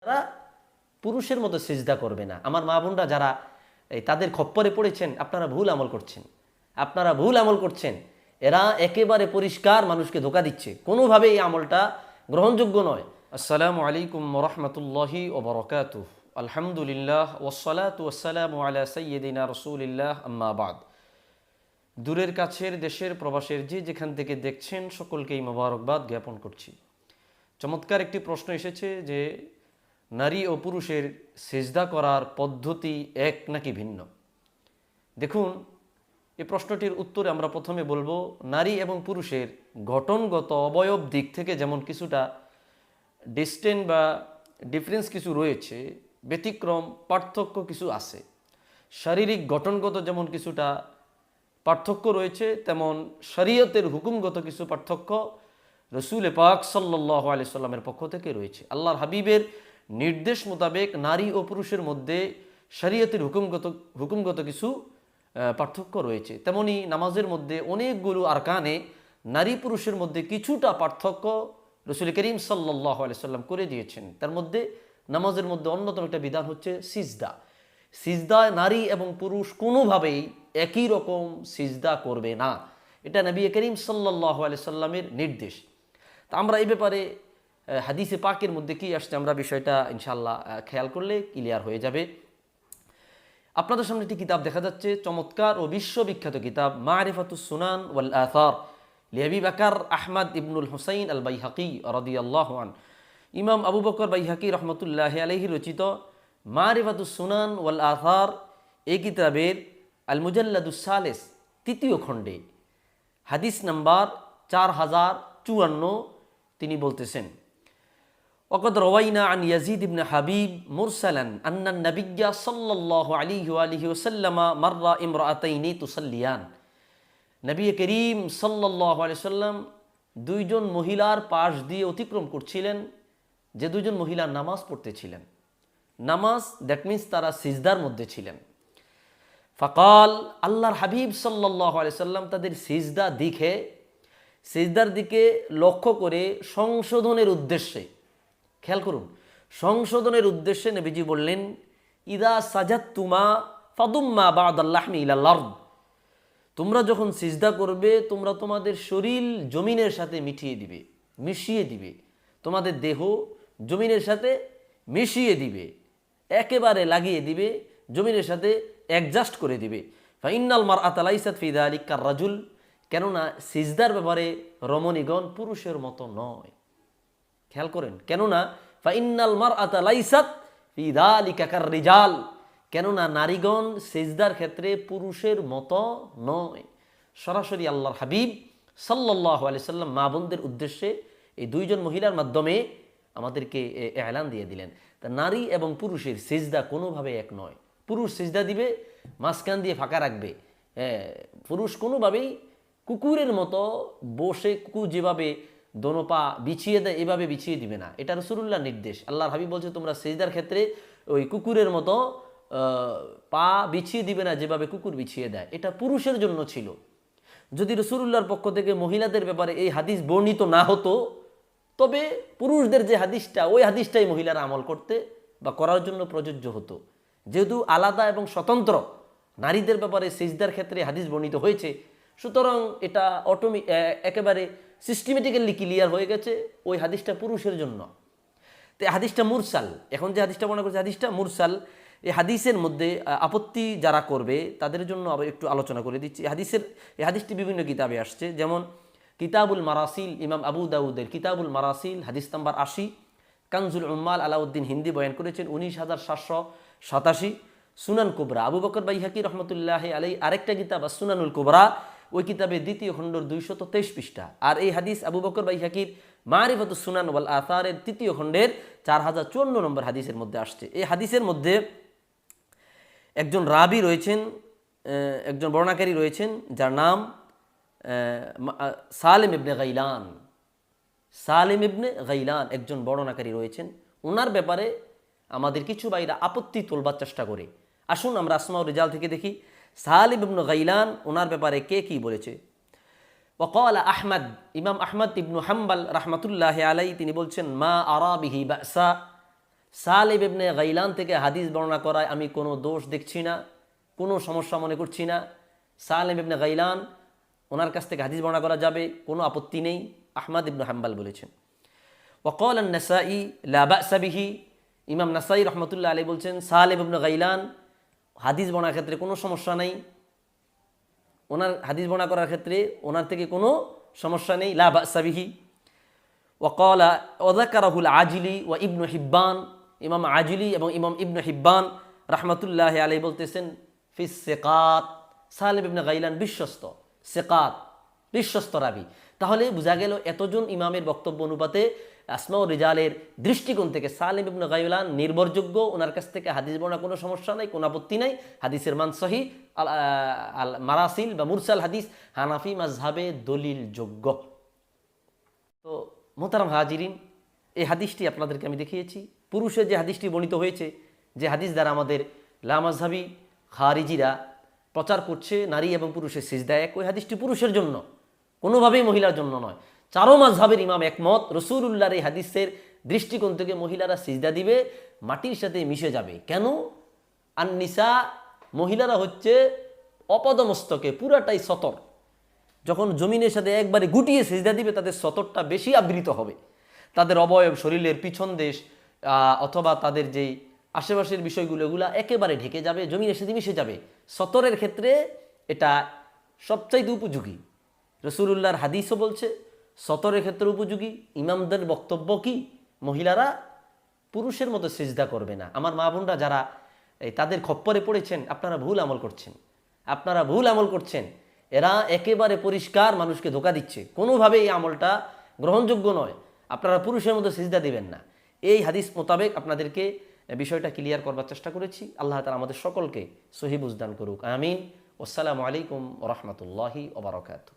তারা পুরুষের মতো সিজদা করবে না। আমার মা বোনরা যারা তাদের খপ্পরে পড়েছেন, আপনারা ভুল আমল করছেন, আপনারা ভুল আমল করছেন। এরা একেবারে পরিষ্কার মানুষকে ধোঁকা দিচ্ছে, কোনোভাবে এই আমলটা গ্রহণযোগ্য নয়। আসসালামু আলাইকুম ওয়া রাহমাতুল্লাহি ওয়া বারাকাতুহু। আলহামদুলিল্লাহ ওয়াসসালাতু ওয়াসসালামু আলা সাইয়্যিদিনা রাসূলিল্লাহ, আম্মা বাদ। দূরের কাছের দেশের প্রবাসের যে যেখান থেকে দেখছেন সকলকেই মোবারকবাদ জ্ঞাপন করছি। চমৎকার একটি প্রশ্ন এসেছে যে নারী ও পুরুষের সেজদা করার পদ্ধতি এক নাকি ভিন্ন। দেখুন, এই প্রশ্নটির উত্তরে আমরা প্রথমে বলবো, নারী এবং পুরুষের গঠনগত অবয়ব দিক থেকে যেমন কিছুটা ডিস্টেন্স বা ডিফারেন্স কিছু রয়েছে, ব্যতিক্রম পার্থক্য কিছু আছে। শারীরিক গঠনগত যেমন কিছুটা পার্থক্য রয়েছে, তেমন শরীয়তের হুকুমগত কিছু পার্থক্য রসুল পাক সাল্লাল্লাহু আলাইহি সাল্লামের পক্ষ থেকে রয়েছে। আল্লাহর হাবিবের নির্দেশ মোতাবেক নারী ও পুরুষের মধ্যে শরীয়তের হুকুমগত কিছু পার্থক্য রয়েছে। তেমনি নামাজের মধ্যে অনেকগুলো আরকানে নারী পুরুষের মধ্যে কিছুটা পার্থক্য রসুল করিম সাল্লাল্লাহু আলাইহি সাল্লাম করে দিয়েছেন। তার মধ্যে নামাজের মধ্যে অন্যতম একটা বিধান হচ্ছে সিজদা। সিজদায় নারী এবং পুরুষ কোনোভাবেই একই রকম সিজদা করবে না, এটা নবী করিম সাল্লাল্লাহু আলাইহি সাল্লামের নির্দেশ। তা আমরা এই ব্যাপারে হাদিসে পাকের মধ্যে কি আসছে আমরা বিষয়টা ইনশাআল্লাহ খেয়াল করলে ক্লিয়ার হয়ে যাবে। আপনাদের সামনে একটি কিতাব দেখা যাচ্ছে, চমৎকার ও বিশ্ববিখ্যাত কিতাব মারিফাতুস সুনান ওয়াল আথার লিআবি বকর আহমদ ইবনুল হুসাইন আল বাইহাকি রাদিয়াল্লাহু আন। ইমাম আবু বকর বাইহাকি রহমতুল্লাহি আলাইহি রচিত মারিফাতুস সুনান ওয়াল আথার এই কিতাবের আল মুজাল্লাদুস সালিস তৃতীয় খণ্ডে হাদিস নাম্বার 4054 তিনি বলতেছেন, ওয়াকাদ রাওয়াইনা আন ইয়াজিদ ইবনে হাবিব মুরসালান আন্না নবিয়্যা সাল্লাল্লাহু আলাইহি ওয়া আলিহি ওয়াসাল্লাম মাররা ইমরাআতাইনি তুসাল্লিয়ান। নবী করিম সাল্লাল্লাহু আলাইহি সাল্লাম দুইজন মহিলার পাশ দিয়ে অতিক্রম করছিলেন, যে দুইজন মহিলা নামাজ পড়তেছিলেন। নামাজ, দ্যাট মিন্স তারা সিজদার মধ্যে ছিলেন। ফাকাল, আল্লাহর হাবিব সাল্লাল্লাহু আলাইহি সাল্লাম তাদের সিজদার দিকে লক্ষ্য করে সংশোধনের উদ্দেশ্যে, খেয়াল করুন, সংশোধনের উদ্দেশ্যে নবীজি বললেন, ইদা সাজাদতুমা ফাদুম্মা বা'দাল লাহমি ইলাল আরদ। তোমরা যখন সিজদা করবে, তোমরা তোমাদের শরীর জমিনের সাথে মিশিয়ে দিবে, তোমাদের দেহ জমিনের সাথে মিশিয়ে দিবে, একেবারে লাগিয়ে দিবে, জমিনের সাথে অ্যাডজাস্ট করে দিবে। ফাইন্নাল মারআতা লাইসাত ফি যালিকা কার-রাজুল, কেননা সিজদার ব্যাপারে রমণীগণ পুরুষের মতো নয়। খেয়াল করেন, কেননা ফাইন্নাল মারআতা লাইসাত ফি যালিকা কার-রিজাল, কেননা নারীগণ সিজদার ক্ষেত্রে পুরুষের মতো নয়। সরাসরি আল্লাহর হাবিব সাল্লাল্লাহু আলাইহি সাল্লাম মা বোনদের উদ্দেশ্যে এই দুইজন মহিলার মাধ্যমে আমাদেরকে এলান দিয়ে দিলেন। তা নারী এবং পুরুষের সিজদা কোনোভাবে এক নয়। পুরুষ সিজদা দিবে, মাঝখান দিয়ে ফাঁকা রাখবে। পুরুষ কোনোভাবেই কুকুরের মতো বসে, কুকুর যেভাবে দোনো পা বিছিয়ে দেয় এভাবে বিছিয়ে দিবে না, এটা রাসূলুল্লাহর নির্দেশ। আল্লাহর হাবিব বলছে, তোমরা সিজদার ক্ষেত্রে ওই কুকুরের মতো পা বিছিয়ে দিবে না, যেভাবে কুকুর বিছিয়ে দেয়। এটা পুরুষের জন্য ছিল। যদি রাসূলুল্লাহর পক্ষ থেকে মহিলাদের ব্যাপারে এই হাদিস বর্ণিত না হতো, তবে পুরুষদের যে হাদিসটা, ওই হাদিসটাই মহিলারা আমল করতে বা করার জন্য প্রযোজ্য হতো। যেহেতু আলাদা এবং স্বতন্ত্র নারীদের ব্যাপারে সিজদার ক্ষেত্রে হাদিস বর্ণিত হয়েছে, সুতরাং এটা একেবারে সিস্টেমেটিক্যালি ক্লিয়ার হয়ে গেছে ওই হাদিসটা পুরুষের জন্য। তো এই হাদিসটা মুরসাল, এখন যে হাদিসটা মনে করছে হাদিসটা মুরসাল, এই হাদিসের মধ্যে আপত্তি যারা করবে তাদের জন্য আবার একটু আলোচনা করে দিচ্ছি। এই হাদিসটি বিভিন্ন কিতাবে আসছে, যেমন কিতাবুল মারাসিল, ইমাম আবু দাউদের কিতাবুল মারাসিল হাদিস নাম্বার 80, কানজুল উম্মাল আলাউদ্দিন হিন্দি বয়ান করেছেন 19787, সুনান কুবরা আবু বকর বাইহাকি রহমতুল্লাহি আলাইহি আরেকটা কিতাব সুনানুল কুবরা, ওই কিতাবে দ্বিতীয় খণ্ডর 223 পৃষ্ঠা। আর এই হাদিস আবু বকর বাইহাকির মারিফাতুস সুনান ওয়াল আথারের তৃতীয় খণ্ডের 4054 নম্বর হাদিসের মধ্যে আসছে। এই হাদিসের মধ্যে একজন রাবি রয়েছেন, একজন বর্ণনাকারী রয়েছেন, যার নাম সালেম ইবনে গাইলান একজন বর্ণনাকারী রয়েছেন। ওনার ব্যাপারে আমাদের কিছু ভাইরা আপত্তি তোলবার চেষ্টা করে। আসুন আমরা আসমাউর রিজাল থেকে দেখি সালেম ইবনে গাইলান ওনার ব্যাপারে কে কি বলেছে। ওয়াকাল আহমদ, ইমাম আহমদ ইবনু হাম্বল রহমতুল্লাহি আলাইহি তিনি বলছেন, মা আরা বিহি বাসা, সালেব ইবনে গাইলান থেকে হাদিস বর্ণনা করায় আমি কোনো দোষ দেখছি না, কোনো সমস্যা মনে করছি না। সালেব ইবনে গাইলান ওনার কাছ থেকে হাদিস বর্ণনা করা যাবে, কোনো আপত্তি নেই, আহমদ ইবনে হাম্বাল বলেছেন। ওয়াকাল আন-নাসাই লা বা'সা বিহি, ইমাম নাসাই রহমতুল্লাহ আলাইহি বলছেন সালেব ইবনে গাইলান হাদিস বর্ণনার ক্ষেত্রে কোনো সমস্যা নেই, ওনার হাদিস বর্ণনা করার ক্ষেত্রে ওনার থেকে কোনো সমস্যা নেই, লা বা'সা বিহি। ওয়াকাল ওয়াযাকারাহুল আজিলি ওয়া ইবনু হিব্বান, ইমাম আজিলি এবং ইমাম ইবনু হিব্বান রহমতুল্লাহ আলাইহি বলতেছেন ফিস সিকাত, সালেব ইবনে গাইলান বিশ্বস্ত, সিকাত বিশ্বস্ত রাবি। তাহলে বোঝা গেল এতজন ইমামের বক্তব্য অনুপাতে আসমা ও রিজালের দৃষ্টিকোণ থেকে সালেব ইবনে গাইলান নির্ভরযোগ্য, ওনার কাছ থেকে হাদিস বর্ণনা কোনো সমস্যা নাই, কোনো আপত্তি নাই, হাদিসের মান সহি, আল মারাসিল বা মুরসাল হাদিস হানাফি মাযহাবে দলিল যোগ্য। তো মোহতারাম হাজিরিন, এই হাদিসটি আপনাদেরকে আমি দেখিয়েছি। পুরুষের যে হাদিসটি বর্ণিত হয়েছে, যে হাদিস দ্বারা আমাদের লামাযহাবী খারিজিরা প্রচার করছে নারী এবং পুরুষের সিজদা এক, ওই হাদিসটি পুরুষের জন্য, কোনোভাবেই মহিলার জন্য নয়। চারো মাযহাবের ইমাম একমত, রাসূলুল্লাহর এই হাদিসের দৃষ্টিকোণ থেকে মহিলারা সিজদা দিবে, মাটির সাথে মিশে যাবে। কেন? আন-নিসা, মহিলারা হচ্ছে অপদমস্তকে পুরাটাই সতর, যখন জমিনের সাথে একবারে গুটিয়ে সিজদা দিবে তাদের সতরটা বেশি আবৃত হবে, তাদের অবয়ব শরীরের পিছন দেশ অথবা তাদের যেই আশেপাশের বিষয়গুলো এগুলা একেবারে ঢেকে যাবে, জমিনের সাথে মিশে যাবে। সতরের ক্ষেত্রে এটা সবচাইতে উপযোগী, রাসূলুল্লাহর হাদিসও বলছে সতরের ক্ষেত্রে উপযোগী। ইমামদের বক্তব্য কি? মহিলারা পুরুষের মতো সিজদা করবে না। আমার মা বোনরা যারা তাদের খপ্পরে পড়েছেন, আপনারা ভুল আমল করছেন, আপনারা ভুল আমল করছেন। এরা একেবারে পরিষ্কার মানুষকে ধোঁকা দিচ্ছে, কোনোভাবেই এই আমলটা গ্রহণযোগ্য নয়। আপনারা পুরুষের মতো সিজদা দিবেন না। এই হাদিস মোতাবেক আপনাদেরকে বিষয়টা ক্লিয়ার করবার চেষ্টা করেছি। আল্লাহ তাআলা আমাদের সকলকে সহি বুঝদান করুক, আমিন। আসসালামু আলাইকুম ওয়া রাহমাতুল্লাহি ওয়া বারাকাতুহু।